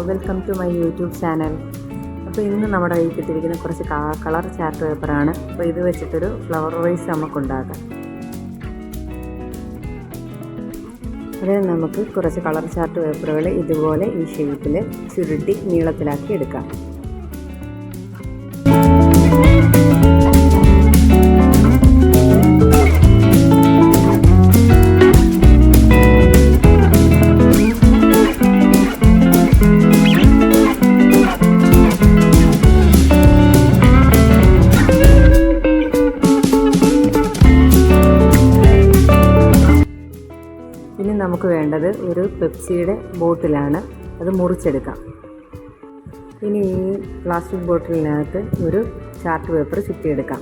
Welcome to my YouTube channel. അപ്പോൾ ഇന്ന് നമ്മുടെ കയ്യിൽ കിട്ടിയിരിക്കുന്ന കുറച്ച് കളർ ചാർട്ട് പേപ്പറാണ്. അപ്പോൾ ഇത് വെച്ചിട്ടൊരു ഫ്ലവർ വൈസ് നമുക്കുണ്ടാക്കാം. അതിന് നമുക്ക് കുറച്ച് കളർ ചാർട്ട് പേപ്പറുകൾ ഇതുപോലെ ഈ ഷേപ്പിൽ ചുരുട്ടി നീളത്തിലാക്കി എടുക്കാം. ഇനി നമുക്ക് വേണ്ടത് ഒരു പെപ്സിയുടെ ബോട്ടിലാണ്. അത് മുറിച്ചെടുക്കാം. ഇനി ഈ പ്ലാസ്റ്റിക് ബോട്ടിലിനകത്ത് ഒരു ചാർട്ട് പേപ്പർ ചുറ്റിയെടുക്കാം.